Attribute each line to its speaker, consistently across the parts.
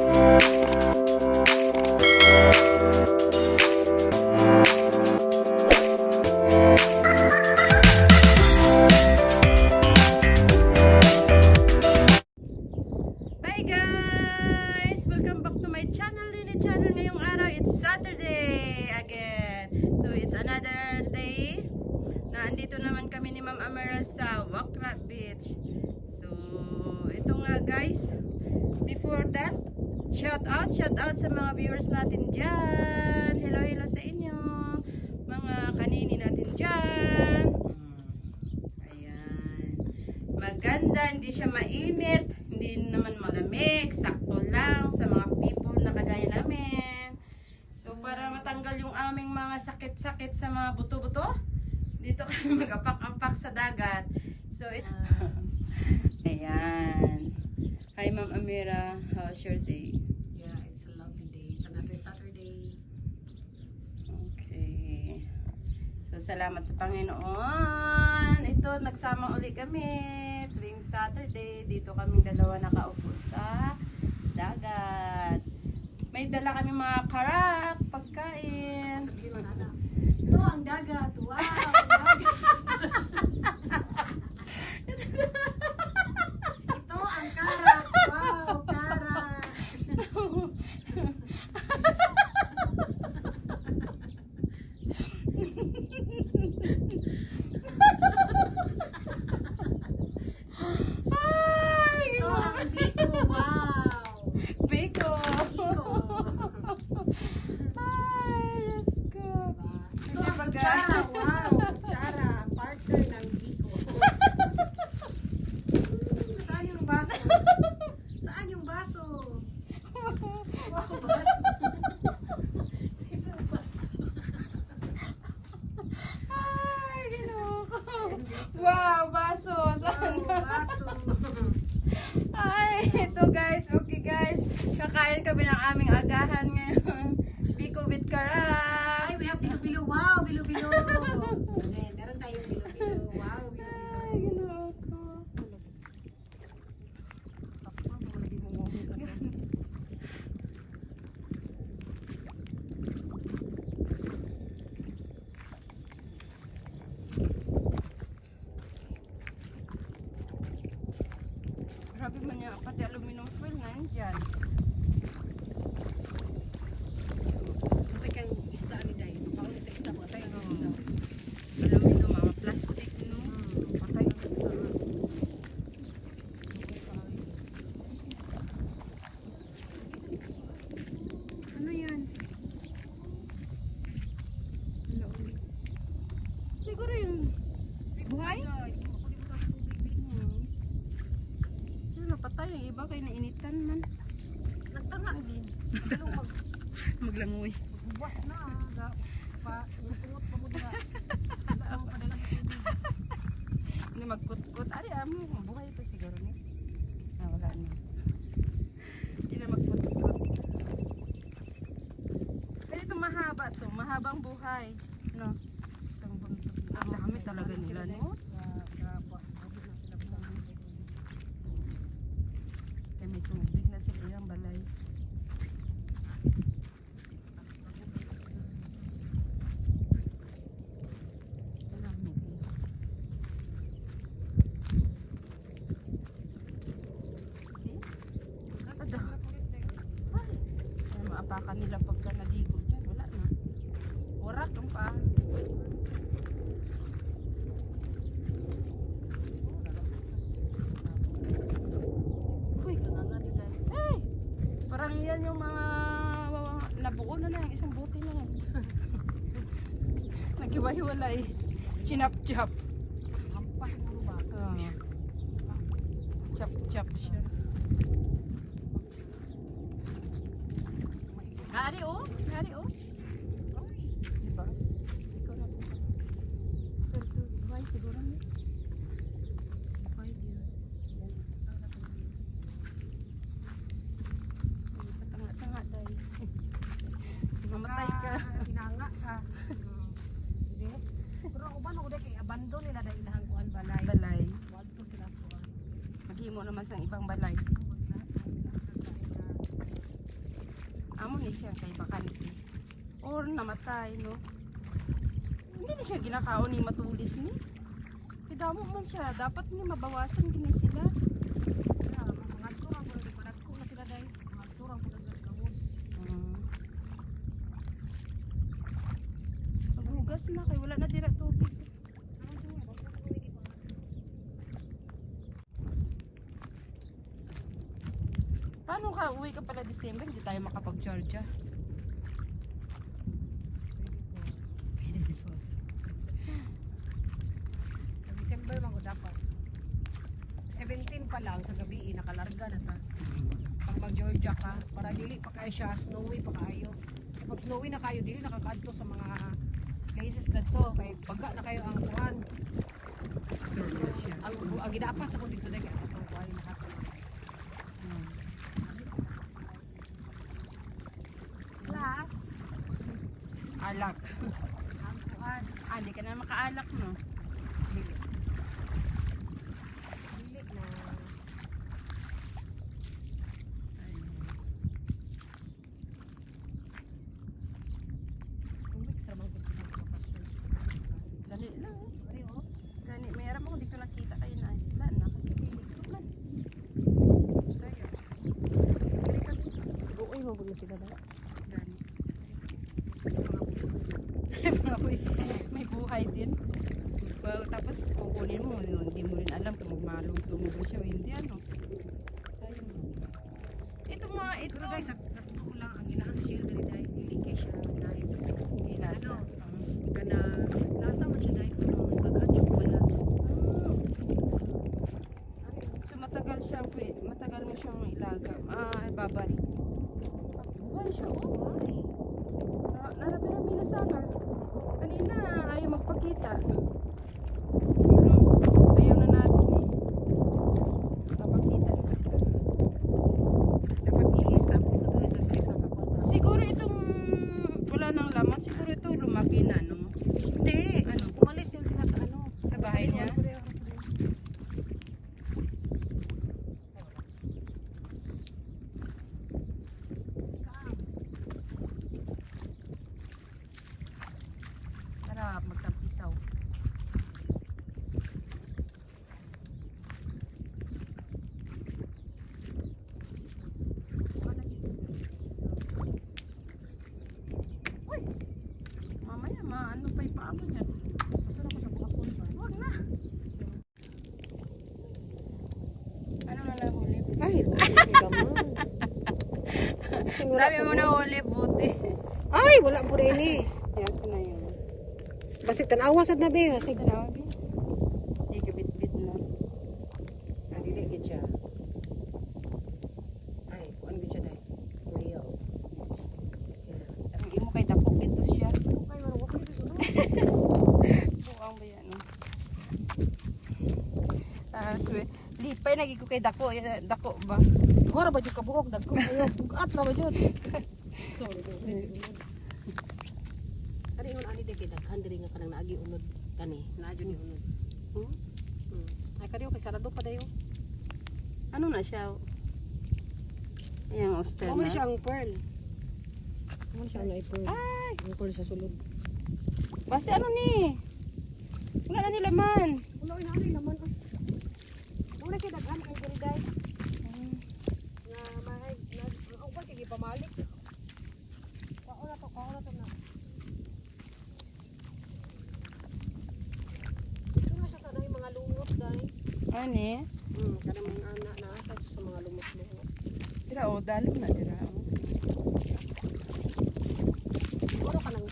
Speaker 1: Hi guys! Welcome back to my channel. Ngayong araw, it's Saturday again. So it's another day na andito naman kami ni Ma'am Amara sa Wakra Beach. So ito nga guys, before that, shout out sa mga viewers natin dyan. Hello sa inyo, mga kanini natin dyan. Ayan, maganda, hindi siya mainit, hindi naman malamig, sakto lang sa mga people na kagaya namin. So para matanggal yung aming mga sakit-sakit sa mga buto-buto, dito kami mag-apak-apak sa dagat. So ayan. Hi Ma'am Amira, how's your day?
Speaker 2: Yeah, it's a lovely day. It's another Saturday.
Speaker 1: Okay. So salamat sa Panginoon. Ito, nagsama uli kami tuwing Saturday. Dito kaming dalawa nakaupo sa dagat. May dala kami mga karak, pagkain.
Speaker 2: Sabihin mo na. Ito ang dagat. Wow, ang dagat. Ito ang karak. Wow, karak. Ito ang biko. Wow.
Speaker 1: Biko.
Speaker 2: Biko.
Speaker 1: Ay, Diyos ko.
Speaker 2: Ito ang kutsara. Wow, kutsara. Partner ng biko. Saan yung baso? Saan yung baso? Wow, baso. Sino ang baso?
Speaker 1: Ay, ginoko. Wow, baso. Saan
Speaker 2: Wow, baso.
Speaker 1: Ay, ito guys. Okay guys. Kakain kami ng aming agahan ngayon. Biko with
Speaker 2: Ay,
Speaker 1: karak.
Speaker 2: we have bilo-bilo. Wow, bilo-bilo. Meron tayong bilo-bilo. Wow,
Speaker 1: Ay,
Speaker 2: bilo-bilo.
Speaker 1: ginoko. Grabe man niya, pati aluminum foil nandyan.
Speaker 2: Sabay kang isda ni Day. Pakuli sa isda mo. Tayo ng isda.
Speaker 1: Aluminum, mga plastic, no?
Speaker 2: Patay ang isda.
Speaker 1: Ano yan? Ano ulit? Siguro yung buhay? Pero napatay yung iba kaya nainitan man.
Speaker 2: Nagtanga din. Ano
Speaker 1: Maglangoy.
Speaker 2: magbuwas na. Ipungot pa mo na. Ang padalang tubig.
Speaker 1: Hindi magkutkot. Ari, amo, buhay ito siguro ni. Ah, wala na. Hindi na magkutkot. Pero ito mahaba to. Mahabang buhay. No? Itong buntot. Ang dami talaga nila, no? Kaya may tubig na sila yung balay. Ay, maapakan nila pagka naligo dyan. Wala na. Orak ang paa. Uy, hey! Parang yan yung mga nabuo na lang. Isang buti na lang. Naghiwa-hiwalay. Chinap-chap.
Speaker 2: Hampas mo ba?
Speaker 1: Chap-chap siya. Ari oh. Ari oh. Diba? Ikaw na po. Pero ito, buhay siguro niya. Buhay din. Patanga-tanga tayo. Mamatay ka.
Speaker 2: Hinanga ka. Hindi. Pero ako ba na kay abandon nila dahil ilahang kuan balay.
Speaker 1: Balay.
Speaker 2: Wag to sila kuan.
Speaker 1: Maghimo naman sa ibang balay. mo ni siya kay bakante. Or namatay, no? Hindi na siya ginakaon ni matulis ni. Kidamo man siya. Dapat ni mabawasan gini sila.
Speaker 2: Mga turang ko na panagko na sila dahil. Mga turang ko na gawon.
Speaker 1: Maghugas na kay wala na dira tubig. Paano ka? Uwi ka pala December, hindi tayo makapag-Georgia.
Speaker 2: Sa December man ko dapat. 17 pa lang sa gabi nakalarga na ta. Pag mag-Georgia ka, para dili pa kayo siya snowy pa kayo. Pag snowy na kayo, dili nakakadto sa mga places na to. Kay baga na kayo ang kuhan. Ang ginapas ako dito dahil ang kuhan na kato. Plus,
Speaker 1: Alak.
Speaker 2: ang kuhan.
Speaker 1: Hindi ka na makaalak, no?
Speaker 2: Dili. Dili na. Umix ramang dito ng bakasyon.
Speaker 1: Dali lang.
Speaker 2: Ari oh.
Speaker 1: Gani, mayroon ako dito nakita kayo na. Wala na, kasi pilit ko man.
Speaker 2: Saya. Uy, mabulo sila ba?
Speaker 1: Gani. May buhay din. Well, tapos kukunin mo, hindi mo rin alam kung magmalong-tumo ba siya o hindi, ano. Sayang. Ito mga, ito.
Speaker 2: Pero guys, sa totoo lang, ang ginahang shield na dahil delicate siya knives.
Speaker 1: Ilasa.
Speaker 2: Kana, lasa man siya dahil pero mas kagachok palas.
Speaker 1: So matagal siya, matagal mo siyang ilaga. Babad. Buhay siya, oh. Narabi-rabi na sana. Kanina, ayaw magpakita. Ano? Ayaw na natin eh. Papakita na sila.
Speaker 2: Dapat ihitap ito doon sa isa kapag.
Speaker 1: Siguro itong wala nang laman, siguro ito lumaki na, no?
Speaker 2: Hindi.
Speaker 1: Ano?
Speaker 2: Umalis yun sila sa ano.
Speaker 1: Sa bahay niya?
Speaker 2: Sarap magtampisaw.
Speaker 1: Mamaya, ano pa yung paamo niya?
Speaker 2: Masarap ko sa buhapon pa.
Speaker 1: Huwag na. Ano na nahuli?
Speaker 2: Ay, gaman.
Speaker 1: Dami mo nahuli, buti.
Speaker 2: Ay, wala po rin eh.
Speaker 1: Yan ko na yun.
Speaker 2: Basig tanawa sad na be, basig
Speaker 1: Grabe. Hindi ka bit-bit na.
Speaker 2: dili gid siya. Ay, kuan gid siya dai. Real.
Speaker 1: Ang imo kay dapok ito siya.
Speaker 2: Okay, wala ko dito.
Speaker 1: Buang ba yan? Lipay lagi ko kay dako. Dako ba?
Speaker 2: Ora ba jud ka buok dagko ayo. Bugat na ba jud. Sorry. Kani on ani de kay daghan diri nga kanang naagi unod kani. Naadyo ni unod. Ay kani kay sarado pa dayo.
Speaker 1: Ano na siya? Ayan, oyster
Speaker 2: Mo
Speaker 1: na.
Speaker 2: siya ang pearl. Mo siya ang pearl.
Speaker 1: Ay!
Speaker 2: Ang pearl sa sulod.
Speaker 1: Basi ano ni? Wala na nila man.
Speaker 2: Wala ina ani naman. Mo kay daghan kay diri dai. Nga mahay na uban kay pamalik. Kao na to na. Ito na siya sa dahi mga lumot dai.
Speaker 1: Ano eh?
Speaker 2: Kada mga anak na asa sa mga lumot-lumot.
Speaker 1: Sila o, dalim na dira.
Speaker 2: Siguro ka nang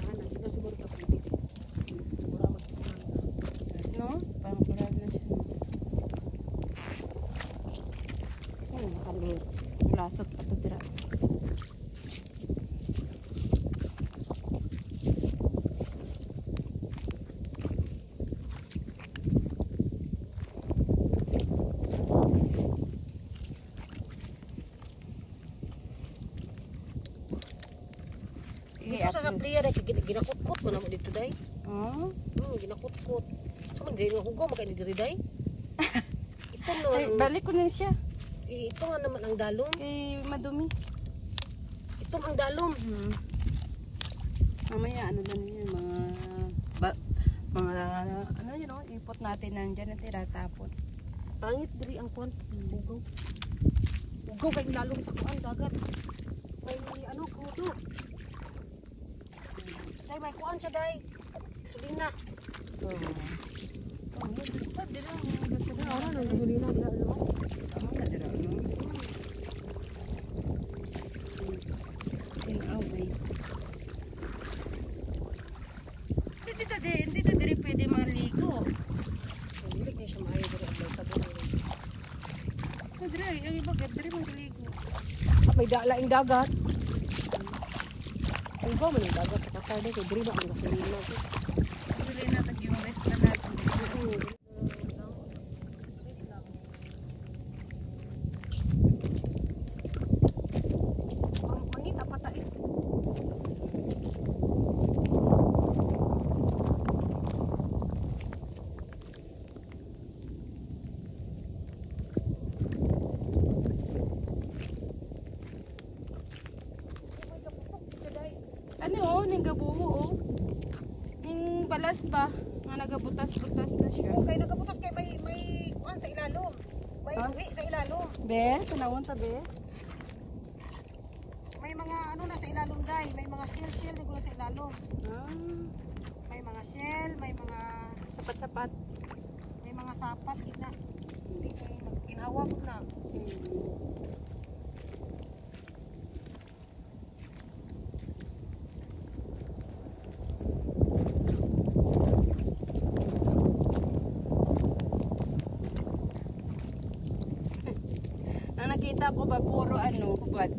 Speaker 2: anak, ito siguro ka pwede. Siguro magsisimang.
Speaker 1: No? Parang kurag na siya.
Speaker 2: Makalos.
Speaker 1: Lasot pa ito dira.
Speaker 2: Dito sa player ay ginakut-kut mo na mo dito day.
Speaker 1: Oh?
Speaker 2: Ginakut-kut. So man diri hugo makay diri day. Ito
Speaker 1: Ay,
Speaker 2: naman
Speaker 1: balik ko na siya.
Speaker 2: ito nga naman ang dalom.
Speaker 1: Kay madumi.
Speaker 2: Ito ang dalom.
Speaker 1: Mamaya ano lang yun, mga ano yun o, ipot natin nang dyan na tiratapon.
Speaker 2: Pangit diri ang kuan. Ugaw. Ugaw kay dalom sa kuan dagat. May ano kudo. Day may kuan siya day. Sulina.
Speaker 1: Sad din lang.
Speaker 2: Ara nang sulina dira ano.
Speaker 1: Tama na dira ano. Away. Hindi diri pwede maligo.
Speaker 2: Dili kay siya maayo diri ang tabo.
Speaker 1: Diri, yung iba diri maligo.
Speaker 2: May laing dagat. Ugaw man ang dagat sa kasada kay diri ba ang gasolina.
Speaker 1: Dili na yung rest na natin.
Speaker 2: Mangita patay.
Speaker 1: Ano oh, ning gabuho oh. Ning balas ba? Nga nagabutas-butas na siya.
Speaker 2: Okay, nagabutas kay may kuan sa ilalom. May
Speaker 1: Ha?
Speaker 2: uwi sa ilalom.
Speaker 1: Be, tanawon ta be.
Speaker 2: May mga ano na sa ilalom day, may mga shell na sa ilalom.
Speaker 1: Ah,
Speaker 2: May mga shell, may mga
Speaker 1: sapat-sapat.
Speaker 2: sapat ina. Hindi kay ginhawag na.
Speaker 1: Ang nakita ko ba puro ano, hubad.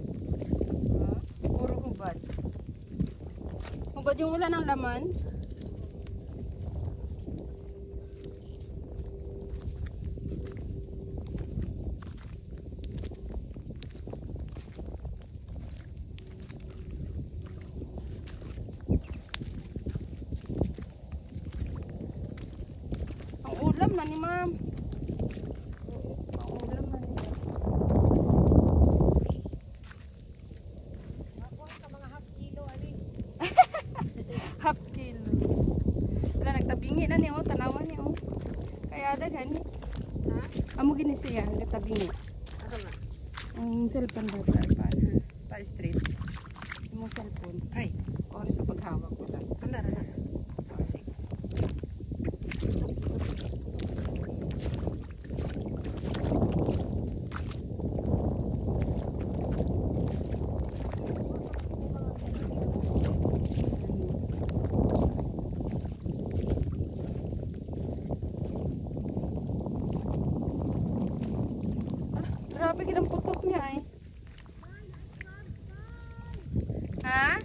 Speaker 1: Puro hubad. Hubad yung wala ng laman. Ang ulam na ni ma'am. Ang ulam na ni ma'am.
Speaker 2: Ako sa mga half kilo ani.
Speaker 1: Half kilo. Wala, nagtabingi na niyo, tanawan niyo. Kaya daghan.
Speaker 2: Ha?
Speaker 1: Amo gini siya, nagtabingi.
Speaker 2: Ano nga?
Speaker 1: Ang cellphone ba pa? Pa straight. Yung cellphone.
Speaker 2: Ay,
Speaker 1: Oras sa paghawak ko lang.
Speaker 2: anda ra.
Speaker 1: Oh, sige. Grabe kinang putok niya eh. Ha?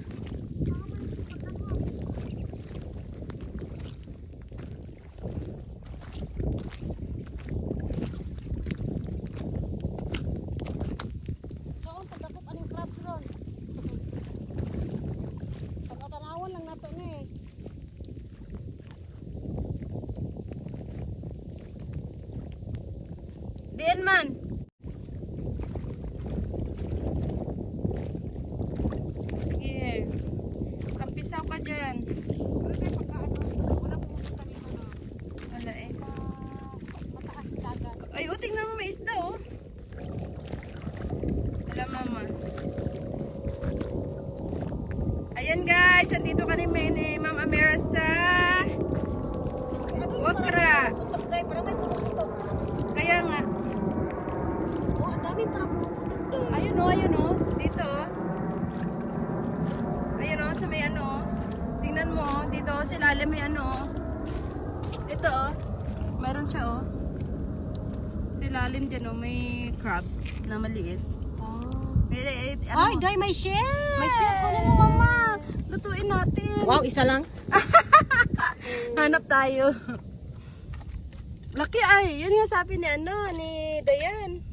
Speaker 2: Saan pagdakop aning crabs ron? Pagkatanawan lang nato ni.
Speaker 1: Diyan man. Sige. Kampisaw ka dyan.
Speaker 2: Wala kay pagkaano, wala pumunta dito na.
Speaker 1: Wala eh.
Speaker 2: Mataas yung dagat.
Speaker 1: Ay, oh, tingnan mo may isda oh. Wala mama. Ayan guys, andito kami ni Ma'am Amira sa Wakra.
Speaker 2: Putok day, parang may putok.
Speaker 1: Kaya nga.
Speaker 2: Oh, ang dami parang putok day.
Speaker 1: Ayun oh. Dito oh. Ayun oh, sa may ano oh. Tingnan mo oh. Dito oh, sa ilalim may ano oh. Ito oh. Meron siya oh. Sa ilalim dyan oh, may crabs na maliit. May,
Speaker 2: Ay,
Speaker 1: mo?
Speaker 2: day, may shell!
Speaker 1: May shell ko na mo mama. Lutuin natin.
Speaker 2: Wow, isa lang.
Speaker 1: Hanap tayo. Laki ay. Yun nga sabi ni ni Dayan.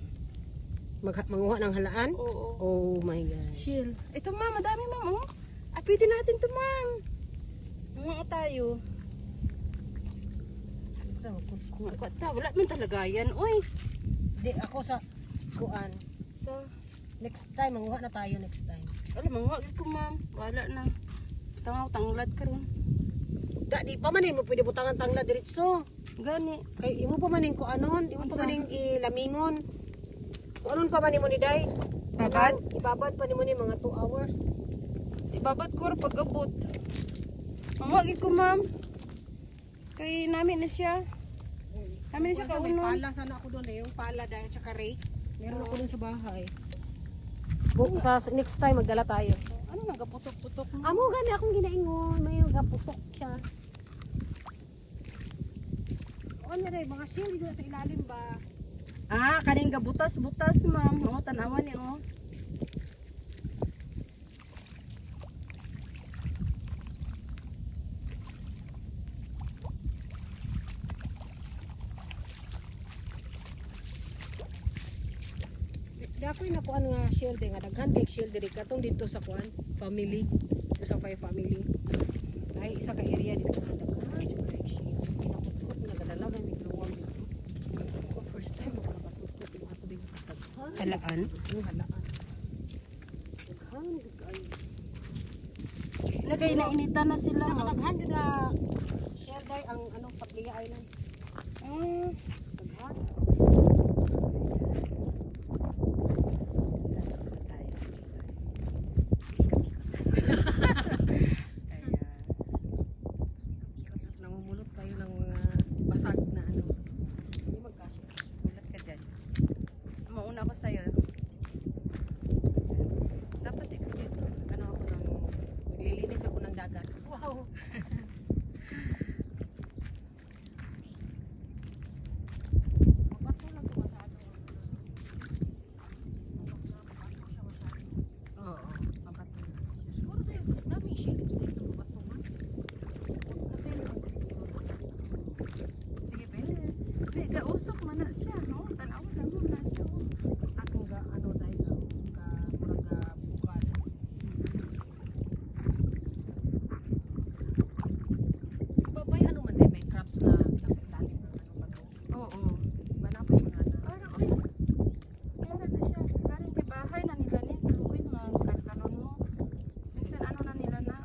Speaker 2: Manguha ng halaan?
Speaker 1: Oo.
Speaker 2: Oh my God.
Speaker 1: Shell. Ito ma'am, madami ma'am oh. Ay, pwede natin to ma'am. Mga tayo. Wala man talaga yan. Uy.
Speaker 2: Di, ako sa kuan.
Speaker 1: Sa
Speaker 2: Next time, manguha na tayo next time.
Speaker 1: Alam, mangwa ko ma'am. Wala na. Tanglad ka ron.
Speaker 2: Di pa manin mo pwede butangan tangla diretso.
Speaker 1: Gani.
Speaker 2: Kay imo pa manin ko anon, imo pa manin ilamingon. Kung anon pa manin mo ni day?
Speaker 1: Babad?
Speaker 2: Ibabad pa ni mo ni mga 2 hours.
Speaker 1: Ibabad ko rin pag-abot. Mangwa ko ma'am. Kay namin na siya. Namin na siya
Speaker 2: May
Speaker 1: kaunon.
Speaker 2: pala sana ako doon yung pala dahil tsaka rake. Meron ako doon sa bahay. Sa next time magdala tayo.
Speaker 1: Ano nagaputok-putok mo?
Speaker 2: Amo gani akong ginaingon, may gaputok siya. Ano rin, mga shield dito sa ilalim ba?
Speaker 1: Ah, kaning gabutas-butas ma'am. Oo, tanawan ni oh.
Speaker 2: Di ako yung nakuan nga shield nga daghan kay shield diri katong dito sa kuan family. Dito sa kay family. Ay isa ka area dito nga daghan kay shield. Pinakutkot nga gadalagan ni luwang dito. Ako first time ako nakakutkot yung ato ding daghan.
Speaker 1: Halaan.
Speaker 2: Yung halaan. Daghan ay.
Speaker 1: Lagay na initan na sila. Oh.
Speaker 2: Nakadaghan din na shield ay ang anong Patlia Island. Daghan. Namumulot kayo ng mga basag na ano. Hindi magkasya.
Speaker 1: Ulat ka dyan. Mauna ako sa'yo. Dapat ikaw dito.
Speaker 2: Ano ako ng naglilinis ako ng dagat. Wow! Mabato lang ito masyado. Oo, mabato lang. Siguro tayo, mas daming shit dito mabato man.
Speaker 1: Sige, pwede. Hindi, kausok man na siya, no? Tanawan lang mo na siya. Oh.
Speaker 2: Akong ga, ano dahil ka, murag bukal. Babay, ano man dahil may crabs na nasa ilalim ng ano bato.
Speaker 1: Oo.
Speaker 2: Iba na pa yung mga na.
Speaker 1: Parang, uy. Kaya na siya. Galing kay bahay na nila ni. Uy, mga karkanon mo. Minsan, ano na nila na?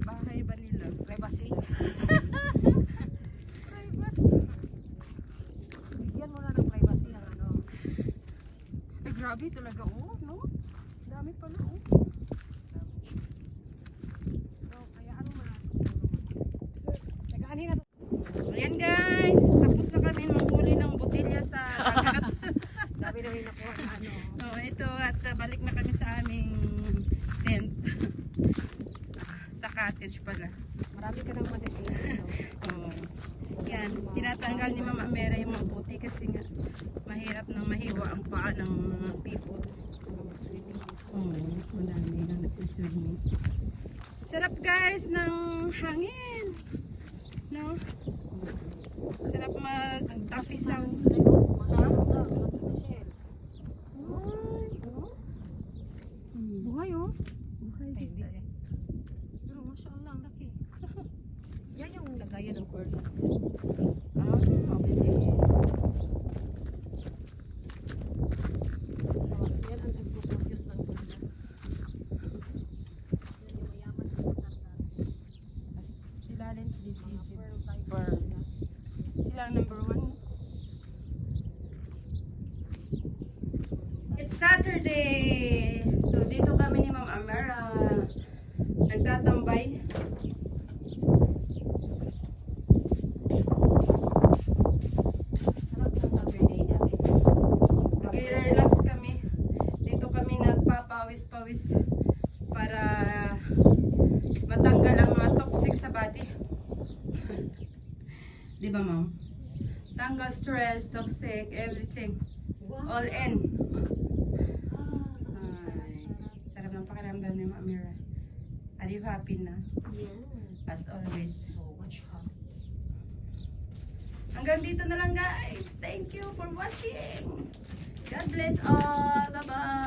Speaker 1: Bahay ba nila?
Speaker 2: Privacy. Bigyan mo na ng privacy ang ano.
Speaker 1: Ay, grabe talaga, oh, no? Dami pala, oh.
Speaker 2: So, kaya ano mo na. Tagaan na.
Speaker 1: Ayan, guys. Tapos na kami manghuli ng botelya sa dagat.
Speaker 2: Dami na rin nakuha na ano.
Speaker 1: Oh, ito, at balik na kami sa aming tent. Sa cottage pala.
Speaker 2: Marami ka nang masisisi.
Speaker 1: Oh. Yan, tinatanggal ni Mama Mera yung mga puti kasi nga mahirap nang mahiwa ang paa ng mga people. Madami na nagsiswimming. Sarap guys ng hangin. No? Sarap mag-tapisaw.
Speaker 2: Buhay oh.
Speaker 1: Buhay
Speaker 2: Ay, hindi
Speaker 1: dito.
Speaker 2: eh. Pero masya Allah, ang laki. Yan yung lagayan ng cordless.
Speaker 1: Ah, okay.
Speaker 2: Yan ang nagpo-produce ng cordless. Yan yung mayaman na matangkad.
Speaker 1: Sila rin si
Speaker 2: Mga
Speaker 1: DCC.
Speaker 2: pearl type
Speaker 1: Pearl.
Speaker 2: sila.
Speaker 1: Sila ang number 1. It's Saturday! So dito kami ni Ma'am Amara. Nagtatambay.
Speaker 2: Sarap ng Saturday natin.
Speaker 1: Nag-relax kami. Dito kami nagpapawis-pawis para matanggal ang mga toxic sa body. Di ba, Ma'am? Tanggal stress, toxic, everything. All in. Ay, sarap ng pakiramdam ni Ma'am Mira. Are you happy na?
Speaker 2: Yes.
Speaker 1: As always.
Speaker 2: So much fun.
Speaker 1: Hanggang dito na lang guys. Thank you for watching. God bless all. Bye-bye.